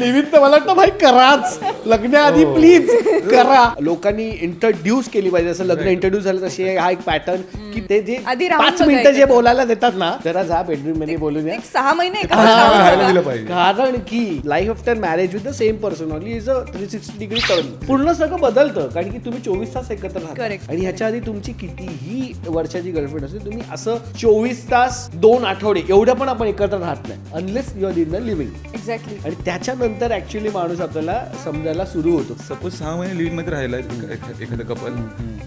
Living तर मला वाटतं भाई कराच लग्नाआधी प्लीज करा. लोकांनी इंट्रोड्यूस केली पाहिजे. जसं लग्न इंट्रोड्यूस झालं तसे हा एक पॅटर्न की ते जे आधी राहून 5 मिनिटं जे बोलायला देतात ना जरा जा बेडरूम मध्ये बोलून या. 6 महिने एका राहायला दिलं पाहिजे. कारण की life after marriage with the same person only is a 360 degree turn. पूर्ण सगळं बदलतं कारण की तुम्ही 24 तास एकत्र राहता Correct. आणि ह्याच्या आधी तुमची कितीही वर्षाची गर्लफ्रेंड असते तुम्ही असं 24 तास 2 आठवडे एवढं पण आपण एकत्र राहत नाही unless you are in the living. Exactly. आणि त्याच्यानंतर ऍक्च्युअली माणूस आपल्याला समजायला सुरू होतो. सपोज 6 महिने लिव्हिंग मध्ये राहिलाय एखादं कपल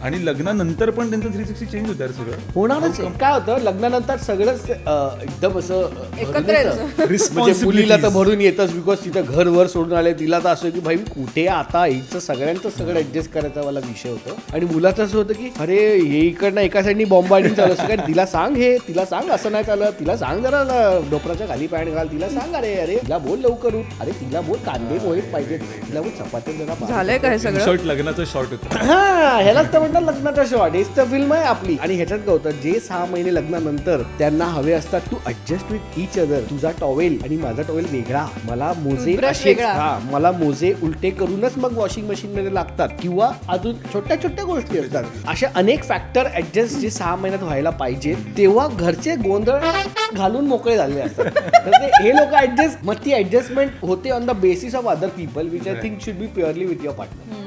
आणि लग्नानंतर पण त्यांचं 360 चेंज होतं सगळं. होणारच आहे. काय होतं लग्नानंतर सगळंच एकदम असं एकत्र भरून येतं. यायचं. म्हणजे मुलीला तर भरून येतच बिकॉज तिथं घर वर सोडून आले तिला तर असं की भाई कुठे आता हिचं सगळ्यांचं सगळं ऍडजस्ट करायचा मला विषय होतो. आणि मुलाचं असं होतं की अरे हे इकडनं एका साईडनी बॉम्बार्डिंग चालू असतं काय तिला सांग हे तिला सांग असं नाही चालत तिला सांग जरा डोपराच्या खाली पॅन्ट घाल तिला सांग अरे तिला बोल लवकर उठ अरे तिला बोल कांदे पोहे पाहिजे तिला बोल चपाती जरा झालंय काय सगळं. शॉर्ट लग्नाचं शॉर्ट होतं. हा ह्यालाच तर म्हणतात लग्नाचा शॉर्ट हेच तर फिल्म आहे आपली. आणि ह्याच्यात काय होतं जे 6 महिने लग्नानंतर त्यांना हवे असतात to adjust with each other. तुझा टॉवेल आणि माझा टॉवेल वेगळा मला मोजे Brush असेच वेगळा. हा मला मोजे उलटे करूनच मग वॉशिंग मशीन मध्ये लागतात किंवा अजून छोट्या छोट्या गोष्टी असतात. अशा अनेक फॅक्टर ऍडजस्ट जे 6 महिन्यात व्हायला पाहिजे तेव्हा घरचे गोंधळ घालून मोकळे झालेले असतात. तर ते हे लोक ऍडजस्ट मग ती ऍडजस्टमेंट होते on the basis of other people which I think should be purely with your partner.